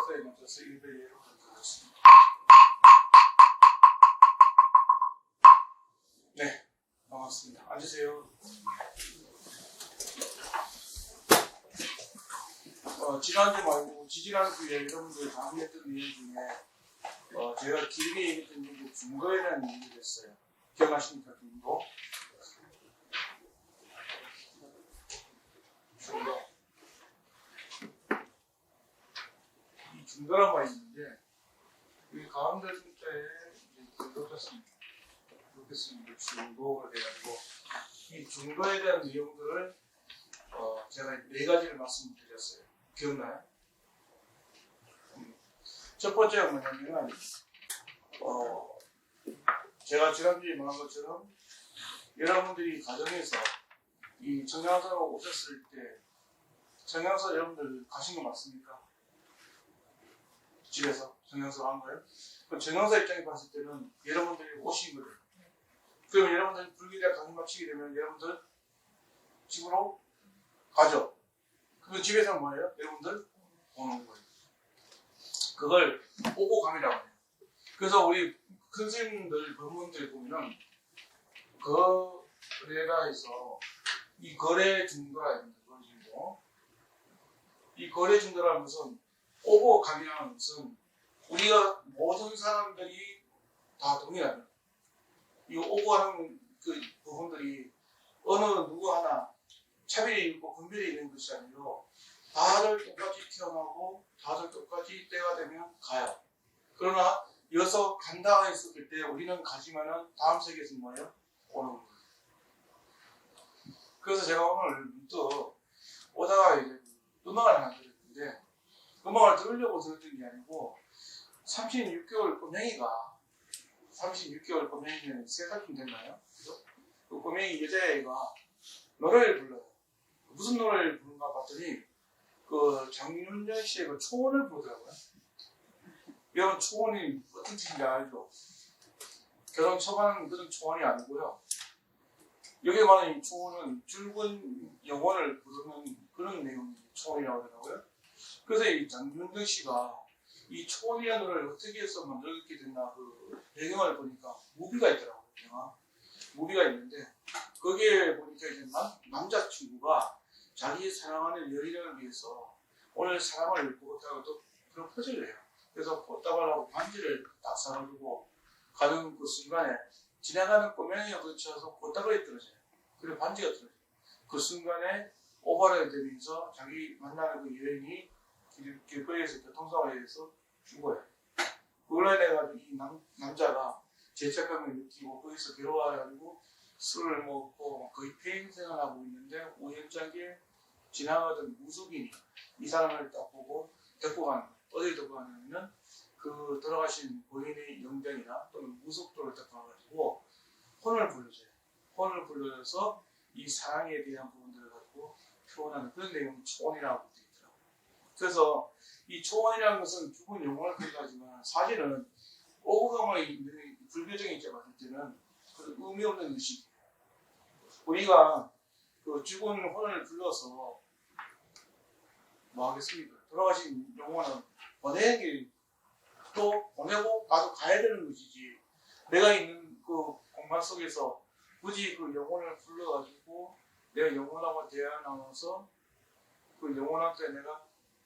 카운트에 맞춰서 1대1로 가겠습니다. 네, 반갑습니다. 앉으세요. 지난주 말고 지지난주에 여러분들 강의했던 내용 중에 제가 길게 얘기했던 게 증거에 대한 얘기를 했어요. 기억하십니까? 증거. 이 증거란 말이 있는데 이 가운데 중자에 이렇습니다. 이렇게 쓰면 증거가 돼가지고 이 증거에 대한 내용들을 제가 4가지를 말씀드렸어요. 기억나요? 첫 번째가 뭐냐면 제가 지난주에 말한 것처럼 여러분들이 가정에서 이 정양사로 오셨을 때 정양사 여러분들 가신 거 맞습니까? 집에서 정양사 간 거예요? 그럼 정양사 입장에 봤을 때는 여러분들이 오신 거예요. 그러면 여러분들 불교대학 강의 마치게 되면 여러분들 집으로 가죠. 그럼 집에서는 뭐예요? 여러분들 오는 거예요. 그걸 오고감이라고 해요. 그래서 우리 큰 스님들, 법문들 보면은 거래라해서 이 거래 증거라 있는 거지고 이 거래 증거라는 것은 오고감이라는 것은 우리가 모든 사람들이 다 동일하다. 이 오고하는 그 부분들이 어느 누구 하나 차별이 있고 분별이 있는 것이 아니라 다들 똑같이 태어나고 다들 똑같이 때가 되면 가요. 그러나 여기서 간다 했을 때 우리는 가지만은 다음 세계에서 뭐예요? 오는 거예요. 그래서 제가 오늘 문득 오다가 이제 음악을 하나 들었는데 음악을 들으려고 들었던 게 아니고 36개월 꼬맹이가 36개월 꼬맹이면 3살쯤 됐나요? 그죠? 그 꼬맹이 여자애가 노래를 불러요. 무슨 노래를 부르는가 봤더니 그 장윤정 씨의 그 초원을 부르더라고요. 여러분 초원이 어떤 뜻인지 알죠? 결혼 초반 그런 초원이 아니고요. 여기에 말하는 이 초원은 줄근 영혼을 부르는 그런 내용이 초원이라고 하더라고요. 그래서 이 장윤정 씨가 이 초원이라는 노래를 어떻게 해서 만들게 됐나 그 배경을 보니까 무비가 있더라고요. 영화. 무비가 있는데 거기에 보니까 이제 남자친구가 자기 사랑하는 여인을 위해서 오늘 사랑을 보겠다고 또 프로포즈를 해요. 그래서 꽃다발 하고 반지를 딱 사가지고 가는 그 순간에 지나가는 꼬맹이가 부딪혀서 꽃다발이 떨어져요. 그리고 반지가 떨어져요. 그 순간에 오버를 되면서 자기 만나는 그 여인이 길거리에서 교통사고에 의해서 죽어요. 그걸로 인해가지고 이 남자가 죄책감을 느끼고 거기서 괴로워가지고 술을 먹고 거의 폐행생을 하고 있는데 우연찮게 지나가던 무속인이 이 사람을 딱 보고 데리고 가는 거예요. 어디 데리고 가냐면 그 돌아가신 고인의 영정이나 또는 무속도를 데리고 가가지고 혼을 불러줘요. 혼을 불러서 이 사랑에 대한 부분들을 가지고 표현하는 그런 내용이 초원이라고 되어 있더라고요. 그래서 이 초원이라는 것은 죽은 영혼을 표현하지만 사실은 오고감을 있는 불교적인 입장에 봤을 때는 그 의미 없는 의식이에요. 우리가 그 죽은 혼을 불러서 뭐 하겠습니까? 돌아가신 영혼은 보내는 게 또 보내고 나도 가야 되는 것이지. 내가 있는 그 공간 속에서 굳이 그 영혼을 불러가지고 내가 영혼하고 대화 나눠서 그 영혼한테 내가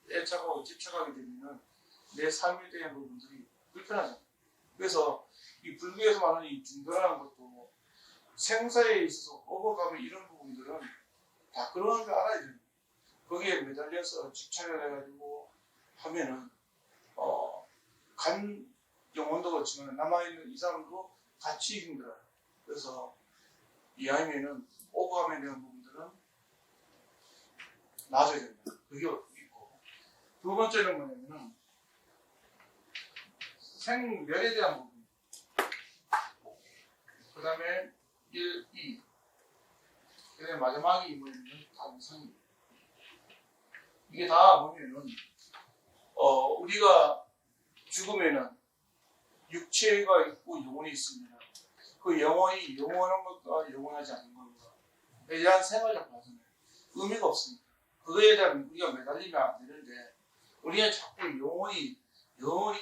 애착하고 집착하게 되면은 내 삶에 대한 부분들이 불편하잖아요. 그래서 이 불교에서 말하는 이 중도라는 것도 생사에 있어서 오버가면 이런 부분들은 다 그런 걸 알아야 돼요. 거기에 매달려서 집착을 해가지고 하면은 간 영혼도 그렇지만 남아있는 이 사람도 같이 힘들어요. 그래서 이왕이면은 오버감에 대한 부분들은 놔줘야 된다. 그게 있고 두 번째는 뭐냐면은 생멸에 대한 부분. 그 다음에 1, 2. 그 다음에 마지막이 뭐냐면 단성입니다. 이게 다 뭐냐면 우리가 죽으면은 육체가 있고 영혼이 있습니다. 그 영혼이 영원한 것과 영원하지 않은 것과에 대한 생활을 봐서는 의미가 없습니다. 그거에 대한 우리가 매달리면 안 되는데 우리는 자꾸 영혼이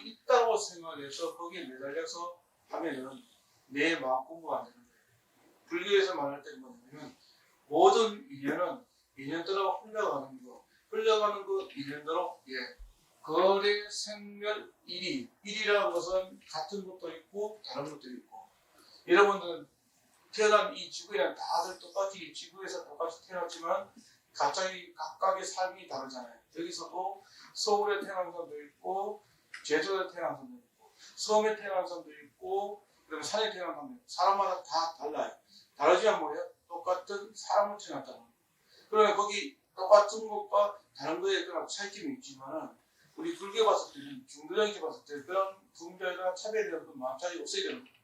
있다고 생각해서 거기에 매달려서 하면은 내 마음 공부가 안 되는 거예요. 불교에서 말할 때 뭐냐면 모든 인연은 인연대로 흘러가는 거 인연대로 거래, 생멸, 일이라는 것은 같은 것도 있고 다른 것도 있고 여러분들은 태어난 이 지구에는 다들 똑같이 지구에서 똑같이 태어났지만 갑자기 각각의 삶이 다르잖아요. 여기서도 서울에 태어난 사람도 있고 제주도에 태어난 사람도 있고 섬에 태어난 사람도 있고 그다음에 산에 태어난 사람도 있고 사람마다 다 달라요. 다르지만 뭐예요? 똑같은 사람을 태어났다는 거예요. 그러면 거기 똑같은 것과 다른 거에 그런 차이점이 있지만은 우리 불교 봤을 때는 중도적인 봤을 때 그런 분별과 차별에 대한 마음 차이가 없어야 되는 거예요.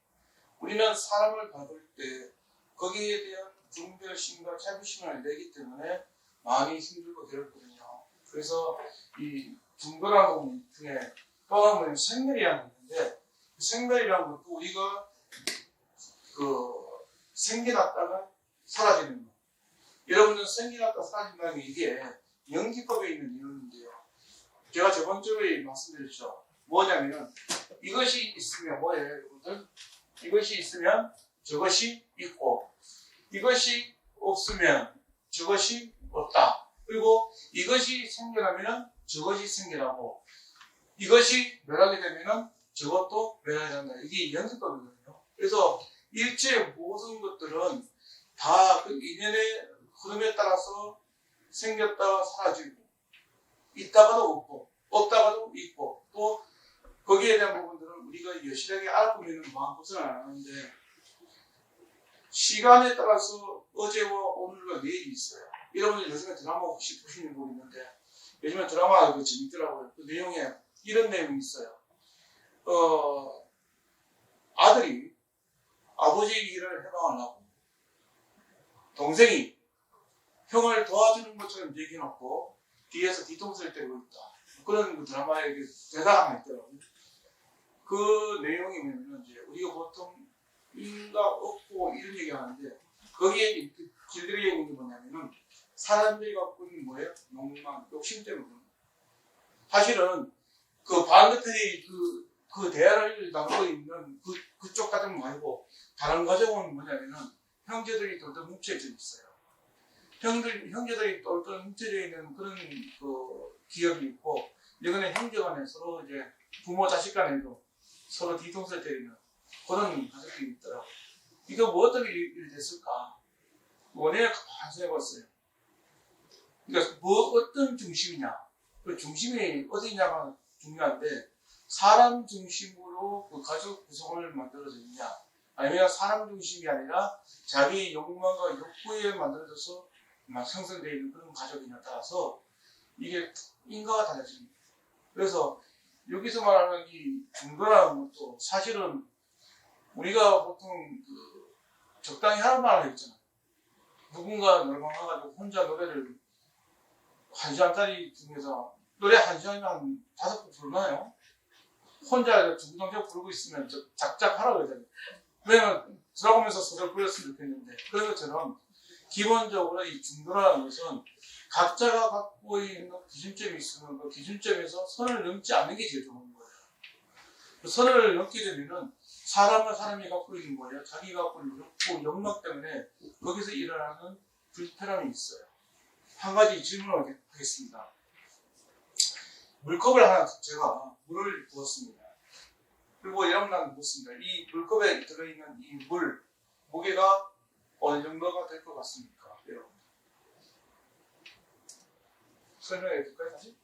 우리는 사람을 받을 때 거기에 대한 분별심과 차별심을 내기 때문에 많이 힘들고 괴롭거든요. 그래서 이 중도라는 것 중에 또 하나는 생멸이라는 게 있는데 생멸이라는 것도 우리가 생겨났다가 사라지는 거. 여러분은 생겨났다 사라진다는 게 이게 연기법에 있는 이론인데요. 제가 저번 주에 말씀드렸죠. 뭐냐면은 이것이 있으면 뭐예요, 여러분들? 이것이 있으면 저것이 있고 이것이 없으면 저것이 없다. 그리고 이것이 생겨나면 저것이 생겨나고 이것이 멸하게 되면 저것도 멸하게 된다. 이게 연습법이거든요. 그래서 일체의 모든 것들은 다 그 인연의 흐름에 따라서 생겼다가 사라지고 있다가도 없고 없다가도 있고 또 거기에 대한 부분들은 우리가 여실하게 알고 있는 마음고생을 안 하는데 시간에 따라서 어제와 오늘과 내일이 있어요. 여러분들 요즘에 드라마 혹시 보시는 분 있는데 요즘에 드라마가 재밌더라고요. 그 내용에 이런 내용이 있어요. 아들이 아버지 일을 해방하려고 동생이 형을 도와주는 것처럼 얘기해놓고 뒤에서 뒤통수를 때리고 있다. 그런 드라마에 대사가 하나 있더라고요. 그 내용이 뭐냐면 이제 우리가 보통 인과 없고 이런 얘기 하는데 거기에 길들여 있는 게 뭐냐면은 사람들이 갖고 있는 뭐예요? 욕망, 욕심 때문에. 사실은 그 반대편이 그 대화를 나누고 있는 그쪽 가정은 아니고 다른 가정은 뭐냐면은 형제들이 똘똘 뭉쳐져 있어요. 형제들이 똘똘 뭉쳐져 있는 그런 그 기억이 있고 이거는 형제간에 서로 이제 부모 자식 간에도 서로 뒤통수를 때리는 그런 가족들이 있더라고요. 이거 뭐 어떻게 일이 됐을까? 원인을 가만히 해봤어요. 그러니까 뭐 어떤 중심이냐? 그 중심이 어디냐가 중요한데 사람 중심으로 그 가족 구성을 만들어져 있냐? 아니면 사람 중심이 아니라 자기 욕망과 욕구에 만들어져서 형성되어 있는 그런 가족이냐에 따라서 이게 인과가 달라집니다. 그래서 여기서 말하는 이 중도라는 것도 사실은 우리가 보통 적당히 하는 말을 했잖아요. 누군가 노래방 가가지고 혼자 노래를 1시간짜리 중에서 노래 1시간이면 한 5곡 부르나요? 혼자 중동적 부르고 있으면 작작하라고 그러잖아요. 왜냐면 들어가면서 소리를 불렀으면 좋겠는데 그런 것처럼 기본적으로 이 중도라는 것은 각자가 갖고 있는 기준점이 있으면 그 기준점에서 선을 넘지 않는 게 제일 좋은 거예요. 그 선을 넘게 되면은 사람이 갖고 있는 거예요. 자기가 갖고 있는 욕구, 욕망 때문에 거기서 일어나는 불편함이 있어요. 한 가지 질문을 하겠습니다. 물컵을 하나 제가 물을 부었습니다. 그리고 여러분한테 묻습니다. 이 물컵에 들어있는 이 무게가 어느 정도가 될 것 같습니까? 여러분. 설명해 줄까요, 다시?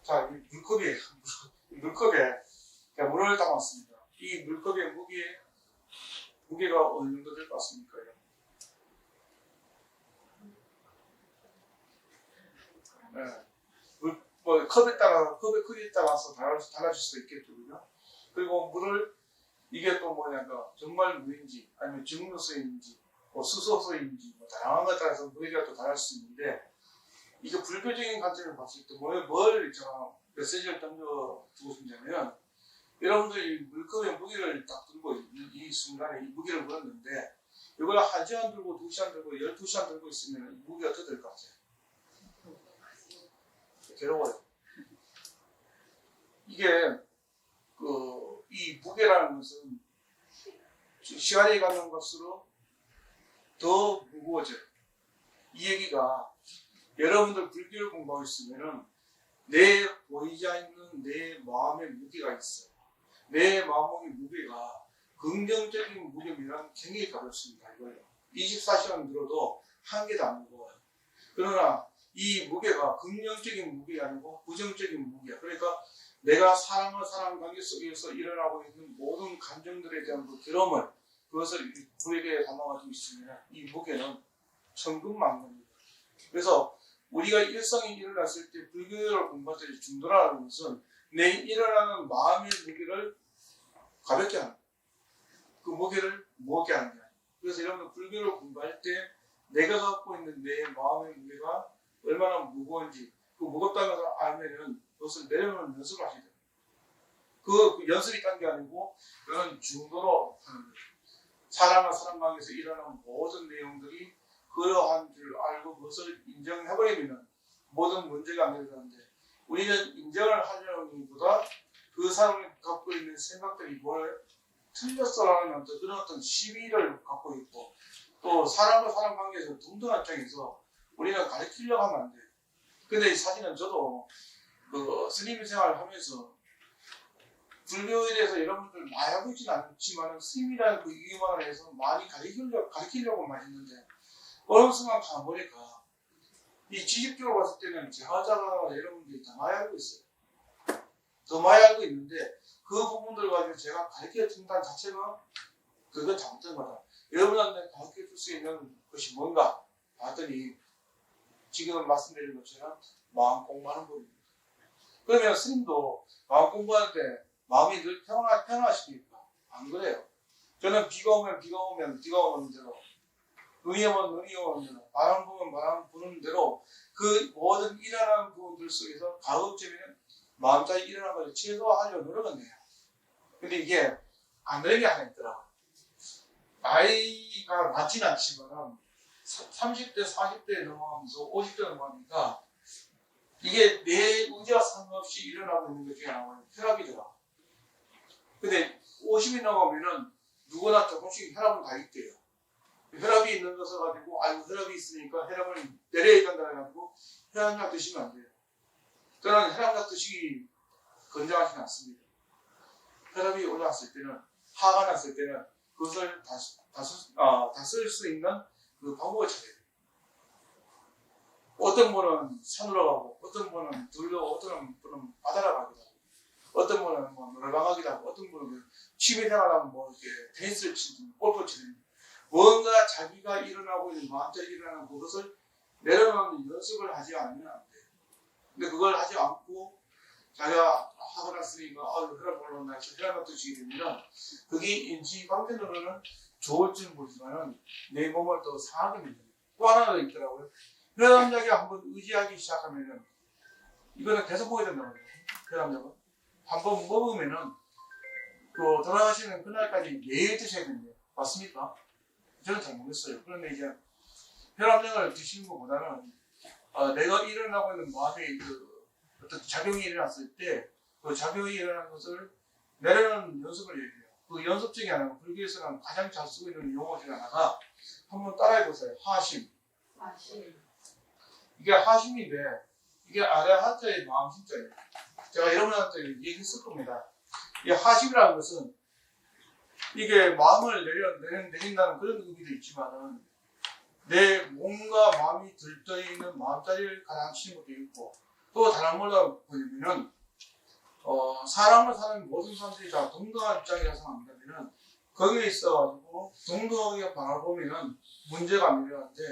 자, 이 물컵에 물을 담았습니다. 이 물컵의 무게가 어느 정도 될 것 같습니까? 네. 컵의 크기에 따라서 달라질 수도 있겠군요. 그리고 물을 이게 또 뭐냐면 정말 물인지 아니면 증류수인지 수소수인지 다양한 것에 따라서 무게가 또 다를 수 있는데 이게 불교적인 관점을 봤을 때 뭘 제가 메시지를 던져주고 싶냐면 여러분들이 물컵의 무게를 딱 들고 있는 이 순간에 이 무게를 물었는데 이걸 1시간 들고 2시간 들고 12시간 들고 있으면 이 무게가 어떻게 될 것 같아요? 괴로워요. 이게 이 무게라는 것은 시간이 가는 것으로 더 무거워져요. 이 얘기가 여러분들 불교를 공부하고 있으면은 내 보이지 않는 내 마음의 무게가 있어요. 내 마음의 무게가 긍정적인 무게면 굉장히 가볍습니다. 이거예요. 24시간 들어도 한 개도 안 무거워요. 그러나 이 무게가 긍정적인 무게가 아니고 부정적인 무게야. 그러니까 내가 사람과 사람 관계 속에서 일어나고 있는 모든 감정들에 대한 그 괴로움을 그것을 불에게 담아가지고 있으면 이 무게는 천근만근입니다. 그래서 우리가 일상이 일어났을 때 불교를 공부할 때 중도라는 것은 내 일어나는 마음의 무게를 가볍게 하는 거예요. 그 무게를 무겁게 하는 게 아니에요. 그래서 여러분들 불교를 공부할 때 내가 갖고 있는 내 마음의 무게가 얼마나 무거운지 그 무겁다는 걸 알면은 그것을 내려놓는 연습을 하셔야 돼요. 그 연습이 딴 게 아니고 그건 중도로 하는 거예요. 사람과 사람 관계에서 일어나는 모든 내용들이 그러한 줄 알고 그것을 인정해버리면 모든 문제가 안 되는데 우리는 인정을 하려는 것보다 그 사람이 갖고 있는 생각들이 뭘 틀렸어라는 그런 어떤 시비를 갖고 있고 또 사람과 사람 관계에서 동등한 입장에서 우리는 가르치려고 하면 안 돼요. 근데 사실은 저도 스님 생활을 하면서 불교에 대해서 여러분들 많이 하고 있지는 않지만 스님이라는 그 이유만을 해서 많이 가르치려고만 했는데 어느 순간 가보니까 이 지식적으로 봤을 때는 제하자가 여러분들이 더 많이 알고 있어요. 더 많이 알고 있는데 그 부분들 가지고 제가 가르쳐 준다는 자체가 그건 잘못된 거다. 여러분한테 가르쳐 줄 수 있는 것이 뭔가 봤더니 지금 말씀드린 것처럼 마음 공부하는 법입니다. 그러면 스님도 마음 공부할 때 마음이 늘 평안하십니까? 안 그래요. 저는 비가 오면 비가 오는 대로 눈이 오면 눈이 오는 대로 바람 부면 바람 부는 대로 그 모든 일어나는 부분들 속에서 가급적이면 마음까지 일어나는 것을 최소화하려고 노력은 해요. 근데 이게 안 되는 게 하나 있더라고요. 나이가 많지는 않지만 30대, 40대 넘어가면서 50대 넘어가니까 이게 내 의지와 상관없이 일어나고 있는 것 중에 하나가 혈압이더라고요. 근데 50이 넘어가면은 누구나 조금씩 혈압은 다 있대요. 혈압이 있는 것을 가지고 혈압이 있으니까 혈압을 내려야 된다 해가지고 혈압약 드시면 안 돼요. 저는 혈압약 드시기 권장하지는 않습니다. 혈압이 올라왔을 때는 화가 났을 때는 그것을 다 쓸 수 있는 그 방법을 찾아야 돼요. 어떤 분은 산으로 가고 어떤 분은 들로 어떤 분은 바다로 가기도 하고 어떤 분은 노래방 가기도 하고 어떤 분은 취미생활하면 이렇게 테니스를 치든 골프를 치든 뭔가 자기가 일어나고 있는 마음대로 일어나는 그것을 내려놓는 연습을 하지 않으면 안 돼요. 근데 그걸 하지 않고 자기가 하고 났으니까 혈압 올라온다 해서 혈압을 드시게 되면 그게 인지방편으로는 좋을지는 모르지만은 내 몸을 더 상하게 만듭니다. 또 하나 더 있더라고요. 혈압약이 한번 의지하기 시작하면은 이거는 계속 먹어야 된다고 해요. 혈압약은 한번 먹으면은 그 돌아가시는 그날까지 매일 드셔야 된대요. 맞습니까? 저는 잘 모르겠어요. 그런데 이제 혈압약을 드시는 것보다는 내가 일어나고 있는 마음의 어떤 작용이 일어났을 때 그 작용이 일어난 것을 내려놓는 연습을 얘기해요. 그 연습 중에 하나가 불교에서는 가장 잘 쓰고 있는 용어 중에 하나가 한번 따라해보세요. 하심. 이게 하심인데 이게 아라하자의 마음 진짜예요. 제가 여러분한테 얘기했을 겁니다. 이 하심이라는 것은 이게 마음을 내린다는 그런 의미도 있지만은 내 몸과 마음이 들떠있는 마음자리를 가라앉히는 것도 있고 또 다른 걸로 보면은 사람을 사는 모든 사람들이 다 동등한 입장이라고 생각한다면은 거기에 있어가지고 동등하게 바라보면은 문제가 안 일어나는데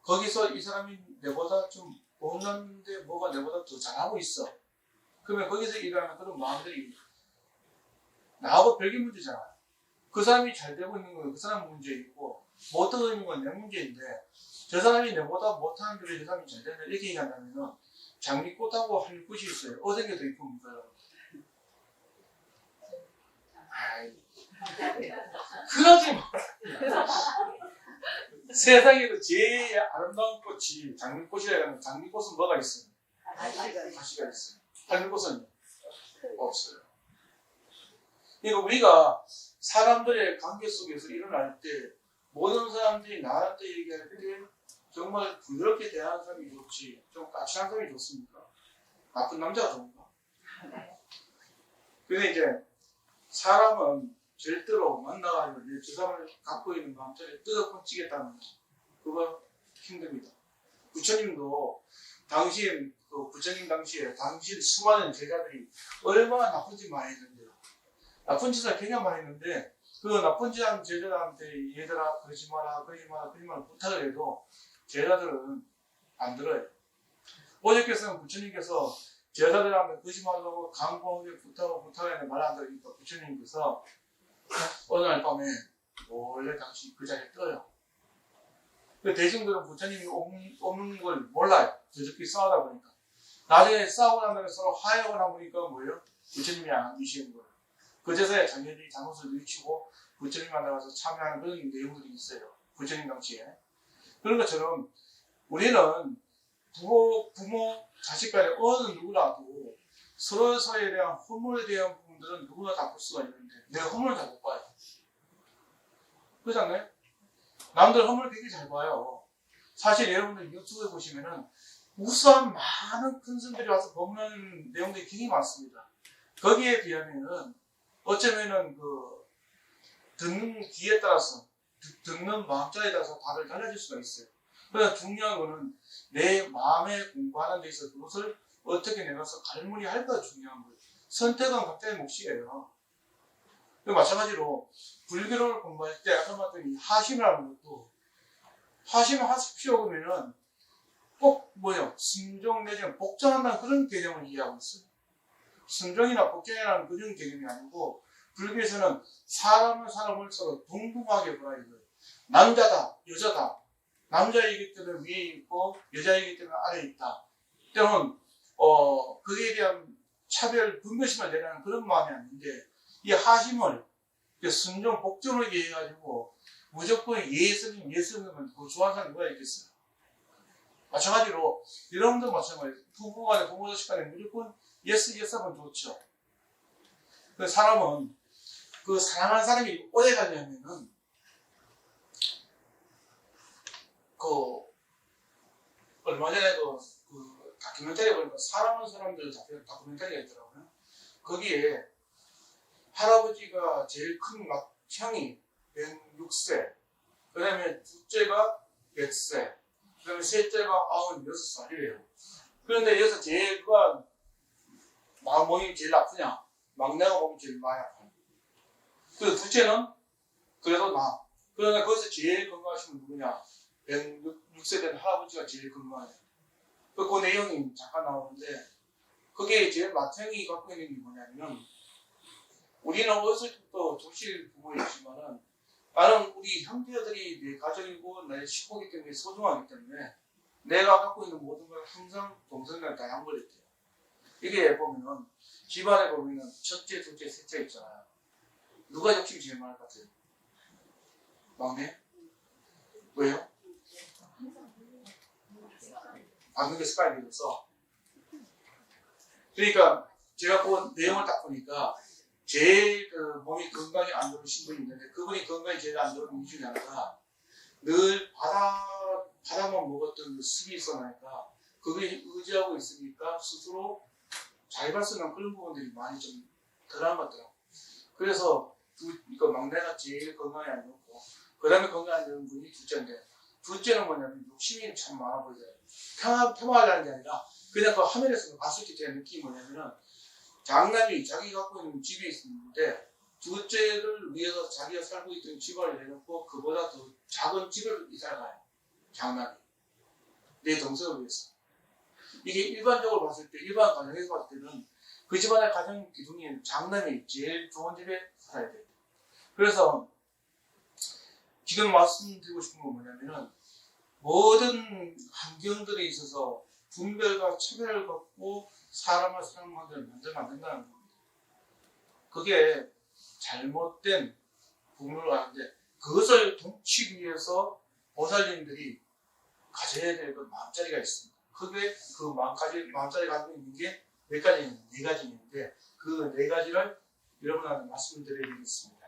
거기서 이 사람이 내보다 좀 못났는데 뭐가 내보다 더 잘하고 있어. 그러면 거기서 일어나는 그런 마음들이 나하고 별개 문제잖아요. 그 사람이 잘 되고 있는 건 그 사람 문제이고 못하고 있는 건 내 문제인데 저 사람이 내보다 못하는 데로 저 사람이 잘 된다 이렇게 얘기한다면은 장미꽃하고 한꽃이 있어요. 어떤 게 더 이쁩니까? 그러지 마. 세상에서 제일 아름다운 꽃이 장미꽃이라는 장미꽃은 뭐가 있어요? 가시가 있어요. 한꽃은 없어요. 그러니까 우리가 사람들의 관계 속에서 일어날 때 모든 사람들이 나한테 얘기할 때 정말 부드럽게 대하는 사람이 좋지 좀 까칠한 사람이 좋습니까? 나쁜 남자가 좋은가? 근데 이제 사람은 절대로 만나가지고 저 사람을 갖고 있는 마음처럼 뜯어고치겠다는 그거 힘듭니다. 부처님도 당시 그 부처님 당시에 당시 수많은 제자들이 얼마나 나쁜 짓 많이 했는데요. 나쁜 짓을 굉장히 많이 했는데 그 나쁜 짓 하는 제자들한테 얘들아 그러지 마라 그러지 마라 그러지 마라 부탁을 해도 제자들은 안 들어요. 어저께서는 부처님께서 제자들한테 그러지 말라고 강공하게 부탁하는데 말 안 들으니까 부처님께서 어느 날 밤에 몰래 당신 그 자리에 떠요. 그 대중들은 부처님이 없는 걸 몰라요. 저렇게 싸우다 보니까. 나중에 싸우고 난 다음에 서로 화해하고 나보니까 뭐예요? 부처님이 안 계시는 거예요. 그제서야 자기들이 잘못을 뉘우치고 부처님 만나가서 참여하는 그런 내용들이 있어요. 부처님 당시에. 그런 것처럼 우리는 부모, 자식 간에 어느 누구라도 서로에 대한 허물에 대한 부분들은 누구나 다 볼 수가 있는데 내가 허물을 잘 못 봐요. 그렇지 않나요? 남들 허물 되게 잘 봐요. 사실 여러분들 유튜브에 보시면은 우수한 많은 큰 스님들이 와서 법문하는 내용들이 굉장히 많습니다. 거기에 비하면은 어쩌면은 그 듣는 귀에 따라서 듣는 마음자에 따라서 다들 달라질 수가 있어요. 그래서 중요한 거는 내 마음에 공부하는 데 있어서 그것을 어떻게 내가서 갈무리 할까 중요한 거예요. 선택은 각자의 몫이에요. 마찬가지로 불교를 공부할 때 아까 말했던 이 하심이라는 것도 하심을 하십시오 그러면은 꼭 뭐예요? 순종 내지는 복종한다는 그런 개념을 이해하고 있어요. 순종이나 복종이라는 그런 개념이 아니고 불교에서는 사람을 서로 동등하게 보라 이거예요. 남자다, 여자다. 남자이기 때문에 위에 있고 여자이기 때문에 아래에 있다. 때로는 그에 대한 차별, 분별심을 내라는 그런 마음이 아닌데 이 하심을 순종, 복종을 이해해가지고 무조건 예수님 그거 좋아하는 사람이 누가 있겠어요? 마찬가지로 여러분도 마찬가지로 부부 간에 부모 자식 간에 무조건 예스 하면 좋죠. 그 사람은 그 사랑하는 사람이 오래 가려면은 그 얼마 전에 그 다큐멘터리에 보니까 사랑하는 사람들 다큐멘터리가 있더라고요. 거기에 할아버지가 제일 큰 형이 106세, 그 다음에 둘째가 100세, 그 다음에 셋째가 96살이래요. 그런데 여기서 제일 몸이 제일 아프냐? 막내가 몸이 제일 많이 아파요. 그리고 둘째는 그래도 그러나 거기서 제일 건강하신 분 누구냐? 106세 된 할아버지가 제일 건강해요. 그 내용이 잠깐 나오는데 그게 제일 맏형이 갖고 있는 게 뭐냐면 우리는 어렸을 때부터 독실 부모이지만은 나는 우리 형제들이 내 가족이고 내 식구이기 때문에 소중하기 때문에 내가 갖고 있는 모든 걸 항상 동생들한테 다 양보했대요. 이게 보면은 집안에 보면은 첫째, 둘째, 셋째 있잖아요. 누가 욕심이 제일 많을 것 같아요? 막내? 왜요? 받는 게 습관이 되어서. 그러니까 제가 그 내용을 딱 보니까 제일 몸이 건강이 안 좋으신 분이 있는데 그분이 건강이 제일 안 좋은 이유 중에 하나가 늘 바다만 먹었던 그 습이 있어나니까 그게 의지하고 있으니까 스스로 잘 발생한 그런 부분들이 많이 좀 덜한 것 같더라고요. 그래서 막내가 제일 건강이 안 좋고 그 다음에 건강이 안 좋은 분이 둘째인데 둘째는 뭐냐면 욕심이 참 많아 보여요. 폄하하려는 게 아니라 그냥 그 화면에서 봤을 때 제 느낌이 뭐냐면은 장남이 자기 갖고 있는 집이 있는데 둘째를 위해서 자기가 살고 있던 집을 내놓고 그보다 더 작은 집을 이사를 가요. 장남이. 내 동생을 위해서. 이게 일반적으로 봤을 때, 일반 가정에서 봤을 때는 그 집안의 가정 기둥이 장남이 제일 좋은 집에 살아야 돼요. 그래서 지금 말씀드리고 싶은 건 뭐냐면은 모든 환경들에 있어서 분별과 차별을 갖고 사람을 사랑하는 만들면 안 된다는 겁니다. 그게 잘못된 부분을 하는데 그것을 동치기 위해서 보살님들이 가져야 될 그 마음자리가 있습니다. 그게 그 마음자리 가지고 있는 게 몇 가지는 네 가지 있는데 그 네 가지를 여러분한테 말씀드리겠습니다.